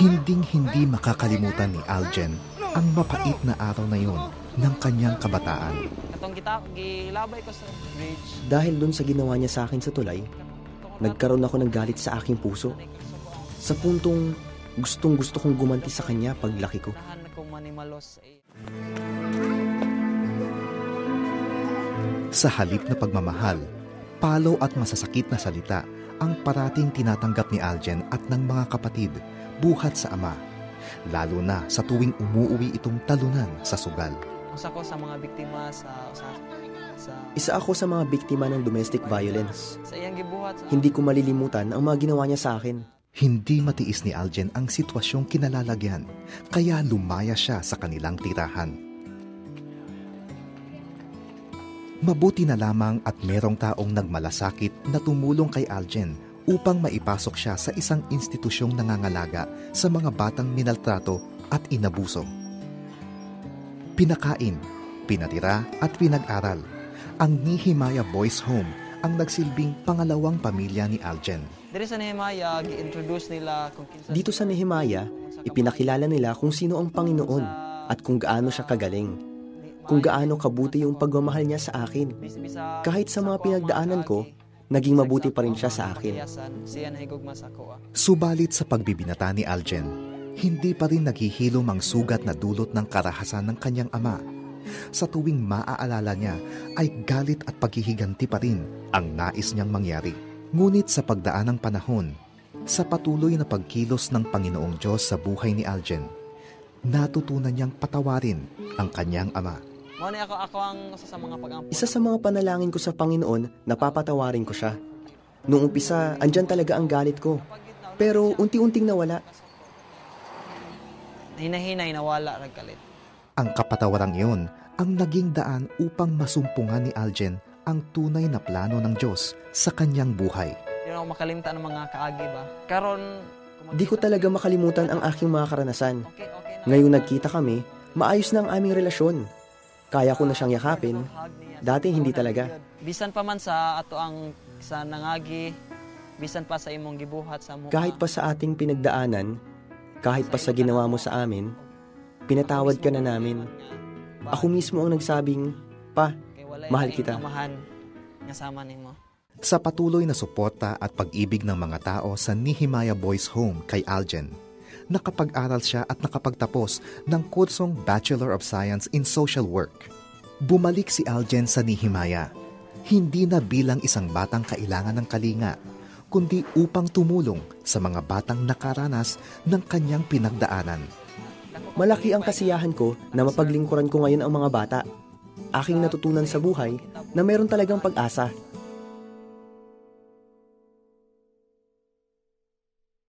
Hinding-hindi makakalimutan ni Aljen ang mapait na araw na yun ng kanyang kabataan. Katong kita gilabay ko sa bridge. Dahil dun sa ginawa niya sa akin sa tulay, nagkaroon ako ng galit sa aking puso. Sa puntong gustong-gusto kong gumanti sa kanya paglaki ko. Sa halip na pagmamahal, palo at masasakit na salita ang parating tinatanggap ni Aljen at ng mga kapatid buhat sa ama, lalo na sa tuwing umuuwi itong talunan sa sugal. Isa ko sa mga biktima Isa ako sa mga biktima ng domestic violence. Sa iyang gibuhat. Hindi ko malilimutan ang mga ginawa niya sa akin. Hindi matiis ni Aljen ang sitwasyong kinalalagyan, kaya lumaya siya sa kanilang tirahan. Mabuti na lamang at merong taong nagmalasakit na tumulong kay Aljen upang maipasok siya sa isang institusyong nangangalaga sa mga batang minaltrato at inabuso. Pinakain, pinatira at pinag-aral. Ang Nehemiah Boys Home ang nagsilbing pangalawang pamilya ni Aljen. Dito sa Nehemiah, gi-introduce nila kung kinsa. Dito sa Nehemiah, ipinakilala nila kung sino ang Panginoon at kung gaano siya kagaling. Kung gaano kabuti yung pagmamahal niya sa akin. Kahit sa mga pinagdaanan ko, naging mabuti pa rin siya sa akin. Subalit sa pagbibinata ni Aljen, hindi pa rin naghihilom ang sugat na dulot ng karahasan ng kanyang ama. Sa tuwing maaalala niya ay galit at paghihiganti pa rin ang nais niyang mangyari. Ngunit sa pagdaan ng panahon, sa patuloy na pagkilos ng Panginoong Diyos sa buhay ni Aljen, natutunan niyang patawarin ang kanyang ama. Ako ang isa sa mga panalangin ko sa Panginoon, napapatawarin ko siya. Noong umpisa, andyan talaga ang galit ko. Pero unti-unting nawala. Hinahinay nawala ragkalit. Ang kapatawarang iyon ang naging daan upang masumpungan ni Aljen ang tunay na plano ng Diyos sa kanyang buhay. Hindi ako makalimtan ng mga kaagi ba? Karon, di ko talaga makalimutan ang aking mga karanasan. Ngayong nagkita kami, maayos na ang aming relasyon. Kaya ko na siyang yakapin. Dati hindi talaga. Bisan pa man sa ato ang sa nangagi, bisan pa sa imong gibuhat sa mukha. Kahit pa sa ating pinagdaanan, kahit pa sa ginawa mo sa amin, pinatawad ka na namin. Ako mismo ang nagsabing, Pa, mahal kita. Sa patuloy na suporta at pag-ibig ng mga tao sa Nehemiah Boys Home kay Aljen, nakapag-aral siya at nakapagtapos ng kursong Bachelor of Science in Social Work. Bumalik si Aljen sa Nehemiah, hindi na bilang isang batang kailangan ng kalinga, kundi upang tumulong sa mga batang nakaranas ng kanyang pinagdaanan. Malaki ang kasiyahan ko na mapaglingkuran ko ngayon ang mga bata. Aking natutunan sa buhay na meron talagang pag-asa.